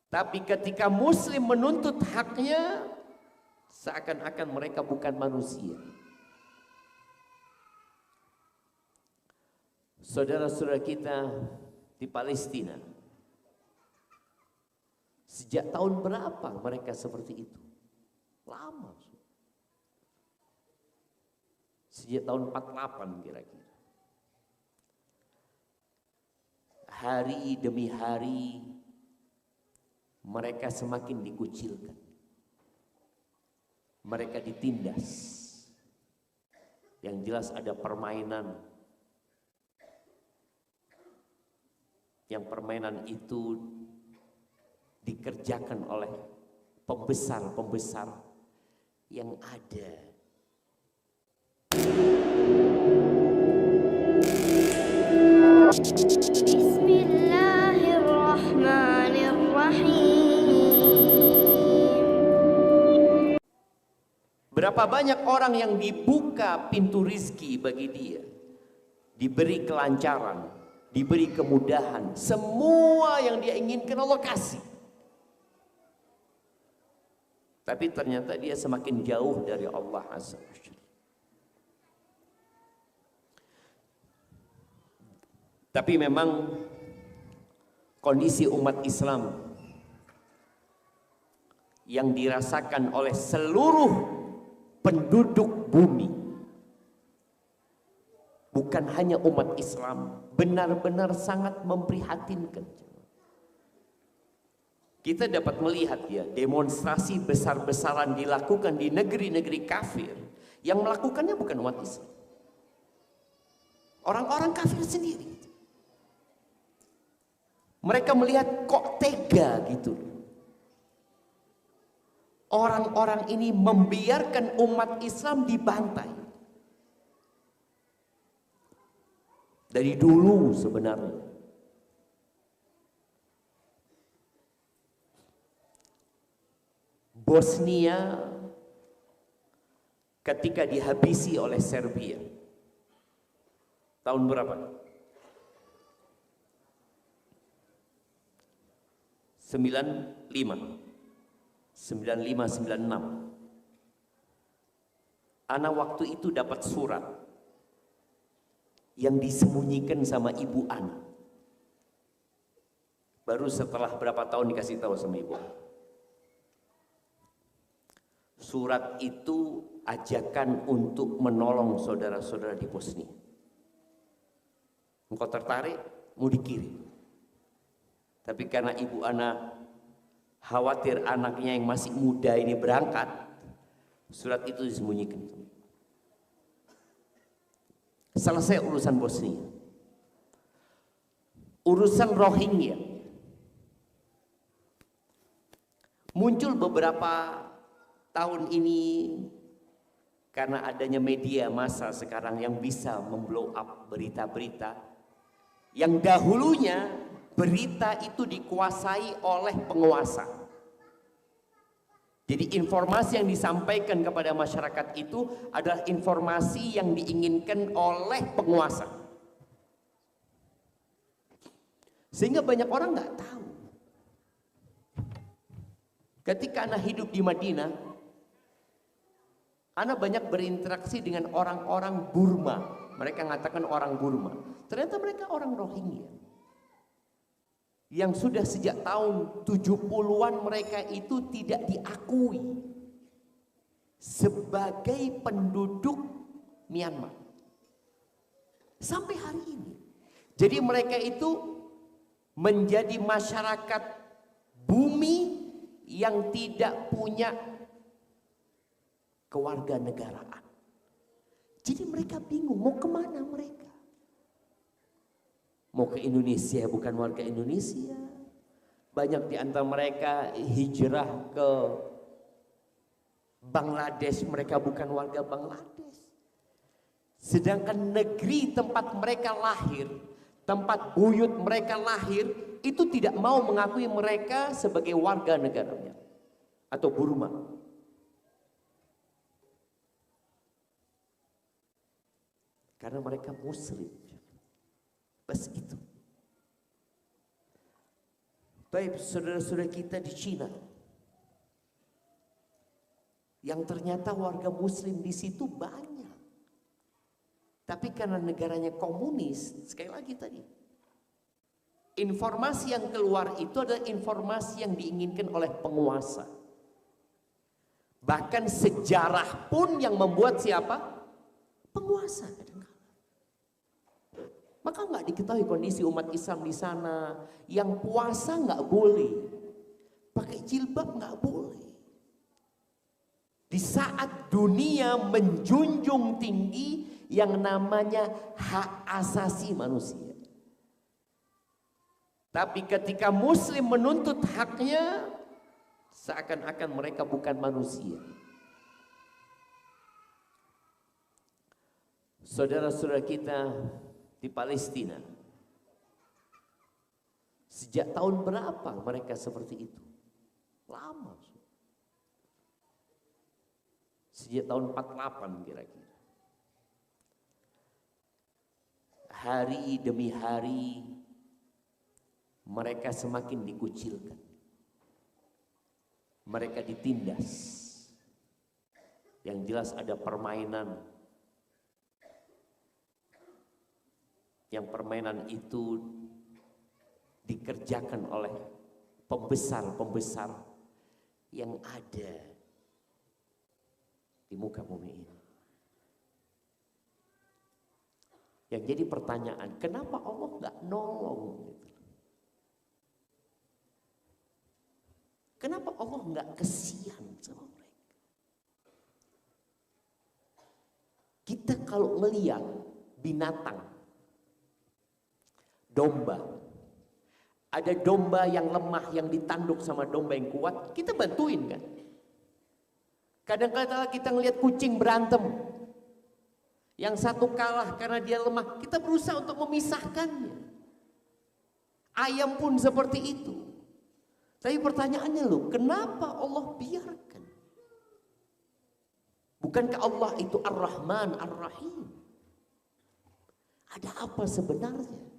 Tapi ketika muslim menuntut haknya, seakan-akan mereka bukan manusia. Saudara-saudara kita di Palestina, sejak tahun berapa mereka seperti itu? Lama. Sejak tahun 48 kira-kira. Hari demi hari mereka semakin dikucilkan. Mereka ditindas. Yang jelas ada permainan. Yang permainan itu dikerjakan oleh pembesar-pembesar yang ada. Bismillahirrahmanirrahim. Berapa banyak orang yang dibuka pintu rizki bagi dia, diberi kelancaran, diberi kemudahan, semua yang dia inginkan Allah kasih. Tapi ternyata dia semakin jauh dari Allah Azza wa Jalla. Tapi memang kondisi umat Islam yang dirasakan oleh seluruh penduduk bumi, bukan hanya umat Islam, benar-benar sangat memprihatinkan. Kita dapat melihat ya, demonstrasi besar-besaran dilakukan di negeri-negeri kafir. Yang melakukannya bukan umat Islam, orang-orang kafir sendiri. Mereka melihat kok tega gitu. Orang-orang ini membiarkan umat Islam dibantai. Dari dulu sebenarnya. Bosnia ketika dihabisi oleh Serbia. Tahun berapa? 95, 96. Ana waktu itu dapat surat yang disembunyikan sama ibu Ana. Baru setelah berapa tahun dikasih tahu sama ibu. Surat itu ajakan untuk menolong saudara-saudara di Bosnia. Engkau tertarik? Mau dikirim. Tapi karena ibu Ana khawatir anaknya yang masih muda ini berangkat, surat itu disembunyikan. Selesai urusan Bosnia. Urusan Rohingya. Muncul beberapa tahun ini karena adanya media massa sekarang yang bisa memblow up berita-berita yang dahulunya berita itu dikuasai oleh penguasa. Jadi informasi yang disampaikan kepada masyarakat itu adalah informasi yang diinginkan oleh penguasa. Sehingga banyak orang nggak tahu. Ketika Ana hidup di Madinah, Ana banyak berinteraksi dengan orang-orang Burma. Mereka mengatakan orang Burma. Ternyata mereka orang Rohingya. Yang sudah sejak tahun 70-an mereka itu tidak diakui sebagai penduduk Myanmar. Sampai hari ini. Jadi mereka itu menjadi masyarakat bumi yang tidak punya kewarganegaraan. Jadi mereka bingung mau kemana mereka. Mau ke Indonesia bukan warga Indonesia. Banyak di antara mereka hijrah ke Bangladesh, mereka bukan warga Bangladesh. Sedangkan negeri tempat mereka lahir, tempat buyut mereka lahir, itu tidak mau mengakui mereka sebagai warga negaranya atau Burma. Karena mereka Muslim. Bas itu. Baik, saudara-saudara kita di Cina, yang ternyata warga muslim di situ banyak. Tapi karena negaranya komunis, sekali lagi tadi, informasi yang keluar itu adalah informasi yang diinginkan oleh penguasa. Bahkan sejarah pun yang membuat siapa? Penguasa. Maka nggak diketahui kondisi umat Islam di sana. Yang puasa nggak boleh, pakai jilbab nggak boleh. Di saat dunia menjunjung tinggi yang namanya hak asasi manusia. Tapi ketika muslim menuntut haknya, seakan-akan mereka bukan manusia. Saudara-saudara kita di Palestina, sejak tahun berapa mereka seperti itu? Lama. Sejak tahun 48 kira-kira. Hari demi hari mereka semakin dikucilkan. Mereka ditindas. Yang jelas ada permainan. Yang permainan itu dikerjakan oleh pembesar-pembesar yang ada di muka bumi ini. Yang jadi pertanyaan, kenapa Allah nggak nolong? Kenapa Allah nggak kesian sama mereka? Kita kalau melihat binatang, domba, ada domba yang lemah yang ditanduk sama domba yang kuat, kita bantuin kan? Kadang-kadang kita ngelihat kucing berantem, yang satu kalah karena dia lemah, kita berusaha untuk memisahkannya. Ayam pun seperti itu. Tapi pertanyaannya loh, kenapa Allah biarkan? Bukankah Allah itu Ar-Rahman, Ar-Rahim? Ada apa sebenarnya?